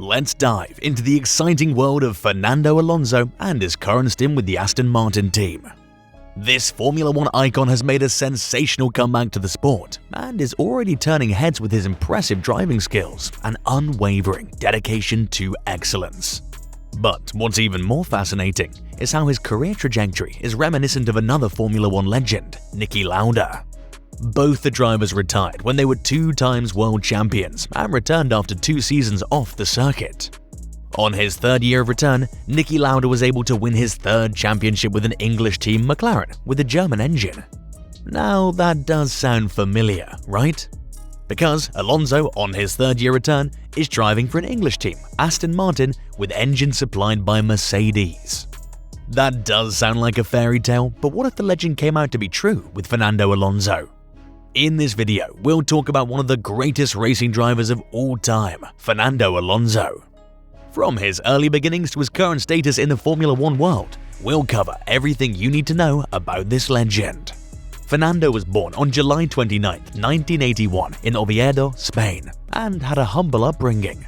let's dive into the exciting world of Fernando Alonso and his current stint with the Aston Martin team. This Formula One icon has made a sensational comeback to the sport and is already turning heads with his impressive driving skills and unwavering dedication to excellence. But what's even more fascinating is how his career trajectory is reminiscent of another Formula One legend, Niki Lauda. Both the drivers retired when they were 2 times world champions and returned after 2 seasons off the circuit. On his 3rd year of return, Niki Lauda was able to win his 3rd championship with an English team, McLaren, with a German engine. Now that does sound familiar, right? Because Alonso, on his 3rd year return, is driving for an English team, Aston Martin, with engines supplied by Mercedes. That does sound like a fairy tale, but what if the legend came out to be true with Fernando Alonso? In this video, we'll talk about one of the greatest racing drivers of all time, Fernando Alonso. From his early beginnings to his current status in the Formula One world, we'll cover everything you need to know about this legend. Fernando was born on July 29, 1981 in Oviedo, Spain, and had a humble upbringing.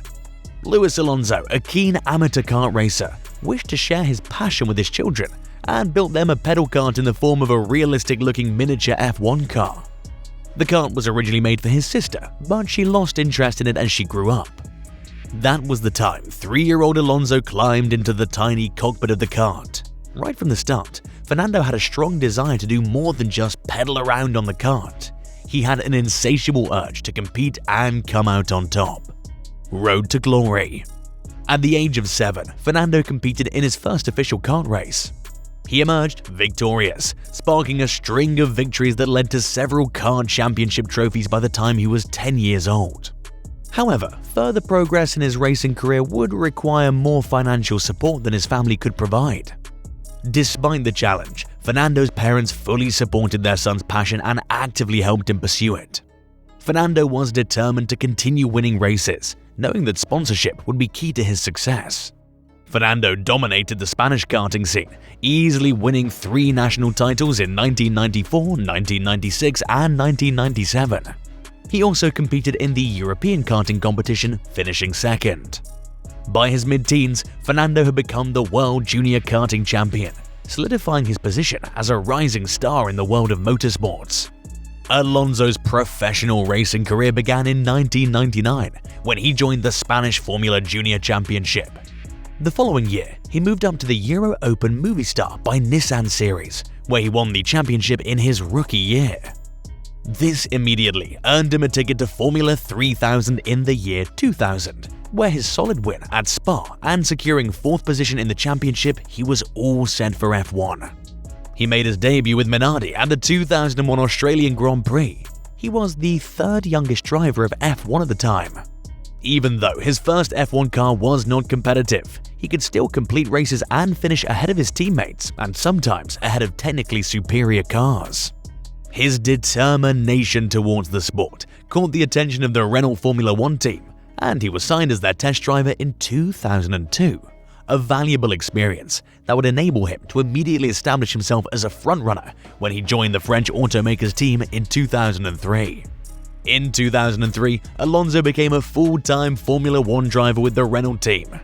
Luis Alonso, a keen amateur kart racer, wished to share his passion with his children and built them a pedal kart in the form of a realistic-looking miniature F1 car. The kart was originally made for his sister, but she lost interest in it as she grew up. That was the time 3-year-old Alonso climbed into the tiny cockpit of the kart. Right from the start, Fernando had a strong desire to do more than just pedal around on the kart. He had an insatiable urge to compete and come out on top. Road to glory. At the age of 7, Fernando competed in his first official kart race. He emerged victorious, sparking a string of victories that led to several kart championship trophies by the time he was 10 years old. However, further progress in his racing career would require more financial support than his family could provide. Despite the challenge, Fernando's parents fully supported their son's passion and actively helped him pursue it. Fernando was determined to continue winning races, knowing that sponsorship would be key to his success. Fernando dominated the Spanish karting scene, easily winning 3 national titles in 1994, 1996, and 1997. He also competed in the European karting competition, finishing 2nd. By his mid-teens, Fernando had become the World Junior Karting Champion, solidifying his position as a rising star in the world of motorsports. Alonso's professional racing career began in 1999 when he joined the Spanish Formula Junior Championship. The following year, he moved up to the Euro Open Movistar by Nissan Series, where he won the championship in his rookie year. This immediately earned him a ticket to Formula 3000 in the year 2000, where his solid win at Spa and securing 4th position in the championship, he was all set for F1. He made his debut with Minardi at the 2001 Australian Grand Prix. He was the 3rd youngest driver of F1 at the time. Even though his first F1 car was not competitive, he could still complete races and finish ahead of his teammates and sometimes ahead of technically superior cars. His determination towards the sport caught the attention of the Renault Formula One team, and he was signed as their test driver in 2002, a valuable experience that would enable him to immediately establish himself as a frontrunner when he joined the French automaker's team in 2003. In 2003, Alonso became a full-time Formula One driver with the Renault team.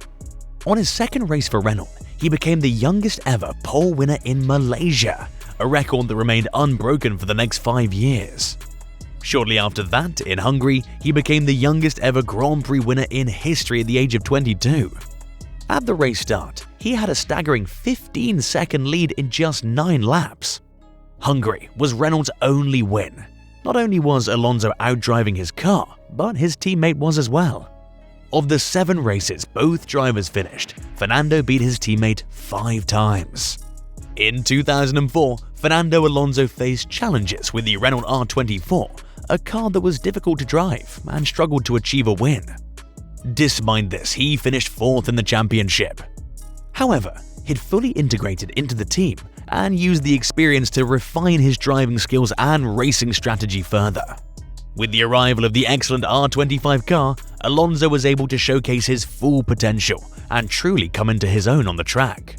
On his 2nd race for Renault, he became the youngest ever pole winner in Malaysia, a record that remained unbroken for the next 5 years. Shortly after that, in Hungary, he became the youngest ever Grand Prix winner in history at the age of 22. At the race start, he had a staggering 15-second lead in just 9 laps. Hungary was Renault's only win. Not only was Alonso outdriving his car, but his teammate was as well. Of the 7 races both drivers finished, Fernando beat his teammate 5 times. In 2004, Fernando Alonso faced challenges with the Renault R24, a car that was difficult to drive and struggled to achieve a win. Despite this, he finished 4th in the championship. However, he'd fully integrated into the team and used the experience to refine his driving skills and racing strategy further. With the arrival of the excellent R25 car, Alonso was able to showcase his full potential and truly come into his own on the track.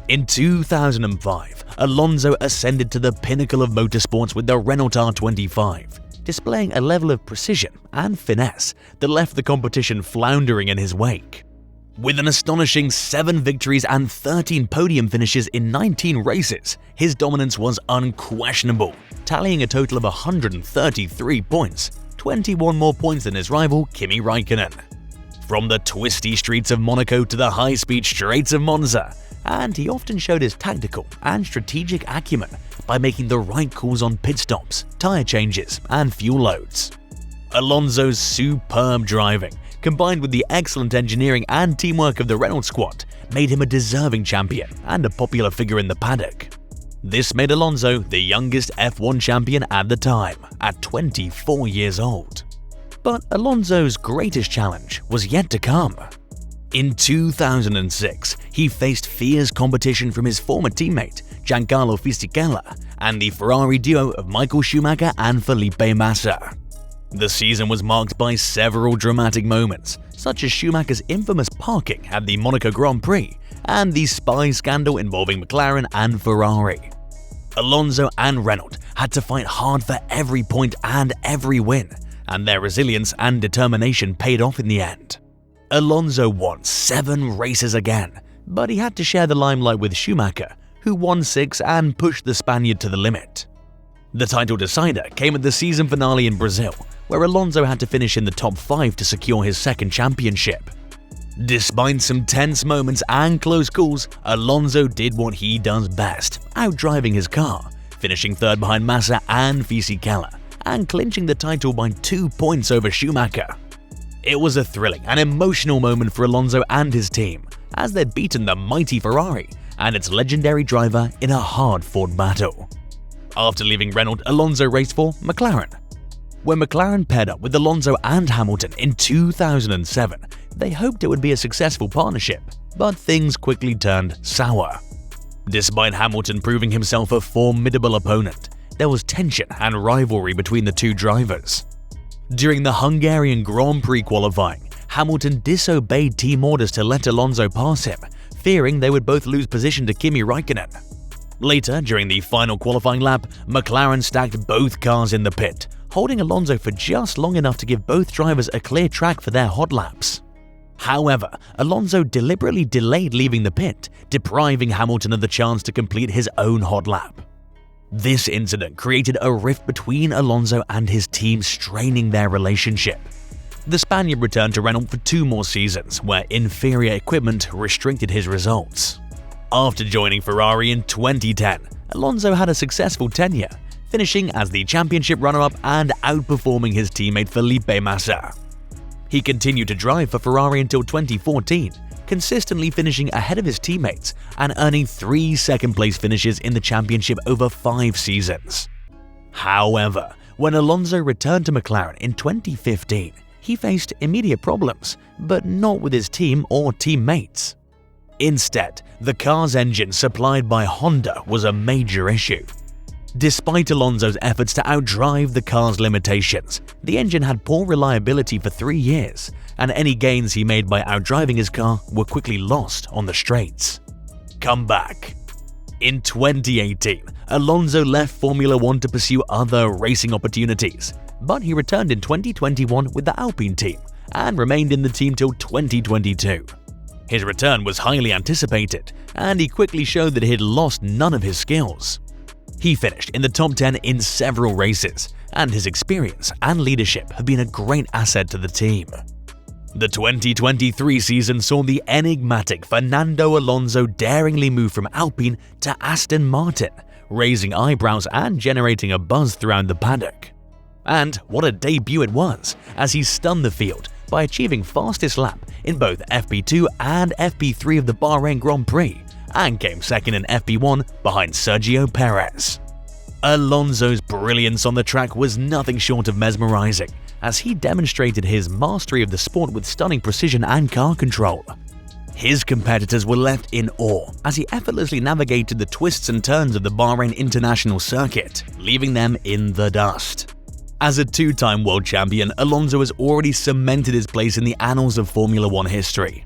In 2005, Alonso ascended to the pinnacle of motorsports with the Renault R25, displaying a level of precision and finesse that left the competition floundering in his wake. With an astonishing 7 victories and 13 podium finishes in 19 races, his dominance was unquestionable, tallying a total of 133 points, 21 more points than his rival Kimi Raikkonen. From the twisty streets of Monaco to the high-speed straights of Monza, and he often showed his tactical and strategic acumen by making the right calls on pit stops, tyre changes, and fuel loads. Alonso's superb driving, combined with the excellent engineering and teamwork of the Renault squad, made him a deserving champion and a popular figure in the paddock. This made Alonso the youngest F1 champion at the time, at 24 years old. But Alonso's greatest challenge was yet to come. In 2006, he faced fierce competition from his former teammate Giancarlo Fisichella and the Ferrari duo of Michael Schumacher and Felipe Massa. The season was marked by several dramatic moments, such as Schumacher's infamous parking at the Monaco Grand Prix and the spy scandal involving McLaren and Ferrari. Alonso and Renault had to fight hard for every point and every win, and their resilience and determination paid off in the end. Alonso won 7 races again, but he had to share the limelight with Schumacher, who won 6 and pushed the Spaniard to the limit. The title decider came at the season finale in Brazil, where Alonso had to finish in the top 5 to secure his second championship. Despite some tense moments and close calls, Alonso did what he does best, outdriving his car, finishing 3rd behind Massa and Fisichella, and clinching the title by 2 points over Schumacher. It was a thrilling and emotional moment for Alonso and his team, as they'd beaten the mighty Ferrari and its legendary driver in a hard-fought battle. After leaving Renault, Alonso raced for McLaren. When McLaren paired up with Alonso and Hamilton in 2007, they hoped it would be a successful partnership, but things quickly turned sour. Despite Hamilton proving himself a formidable opponent, there was tension and rivalry between the two drivers. During the Hungarian Grand Prix qualifying, Hamilton disobeyed team orders to let Alonso pass him, fearing they would both lose position to Kimi Raikkonen. Later, during the final qualifying lap, McLaren stacked both cars in the pit, holding Alonso for just long enough to give both drivers a clear track for their hot laps. However, Alonso deliberately delayed leaving the pit, depriving Hamilton of the chance to complete his own hot lap. This incident created a rift between Alonso and his team, straining their relationship. The Spaniard returned to Renault for 2 more seasons, where inferior equipment restricted his results. After joining Ferrari in 2010, Alonso had a successful tenure, finishing as the championship runner-up and outperforming his teammate Felipe Massa. He continued to drive for Ferrari until 2014, consistently finishing ahead of his teammates and earning 3 second-place finishes in the championship over 5 seasons. However, when Alonso returned to McLaren in 2015, he faced immediate problems, but not with his team or teammates. Instead, the car's engine supplied by Honda was a major issue. Despite Alonso's efforts to outdrive the car's limitations, the engine had poor reliability for 3 years, and any gains he made by outdriving his car were quickly lost on the straights. Comeback. In 2018, Alonso left Formula One to pursue other racing opportunities, but he returned in 2021 with the Alpine team and remained in the team till 2022. His return was highly anticipated, and he quickly showed that he had lost none of his skills. He finished in the top 10 in several races, and his experience and leadership have been a great asset to the team. The 2023 season saw the enigmatic Fernando Alonso daringly move from Alpine to Aston Martin, raising eyebrows and generating a buzz throughout the paddock. And what a debut it was, as he stunned the field by achieving fastest lap in both FP2 and FP3 of the Bahrain Grand Prix, and came second in FP1 behind Sergio Perez. Alonso's brilliance on the track was nothing short of mesmerizing, as he demonstrated his mastery of the sport with stunning precision and car control. His competitors were left in awe as he effortlessly navigated the twists and turns of the Bahrain International Circuit, leaving them in the dust. As a 2-time world champion, Alonso has already cemented his place in the annals of Formula One history.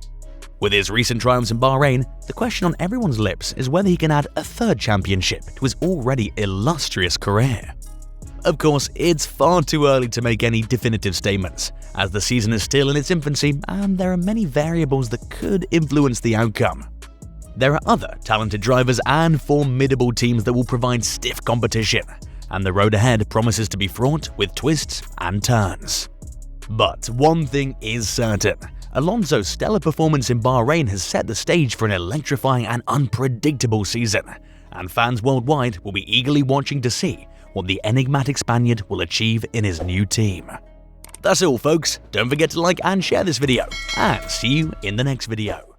With his recent triumphs in Bahrain, the question on everyone's lips is whether he can add a 3rd championship to his already illustrious career. Of course, it's far too early to make any definitive statements, as the season is still in its infancy and there are many variables that could influence the outcome. There are other talented drivers and formidable teams that will provide stiff competition, and the road ahead promises to be fraught with twists and turns. But one thing is certain: Alonso's stellar performance in Bahrain has set the stage for an electrifying and unpredictable season, and fans worldwide will be eagerly watching to see what the enigmatic Spaniard will achieve in his new team. That's all, folks. Don't forget to like and share this video, and see you in the next video.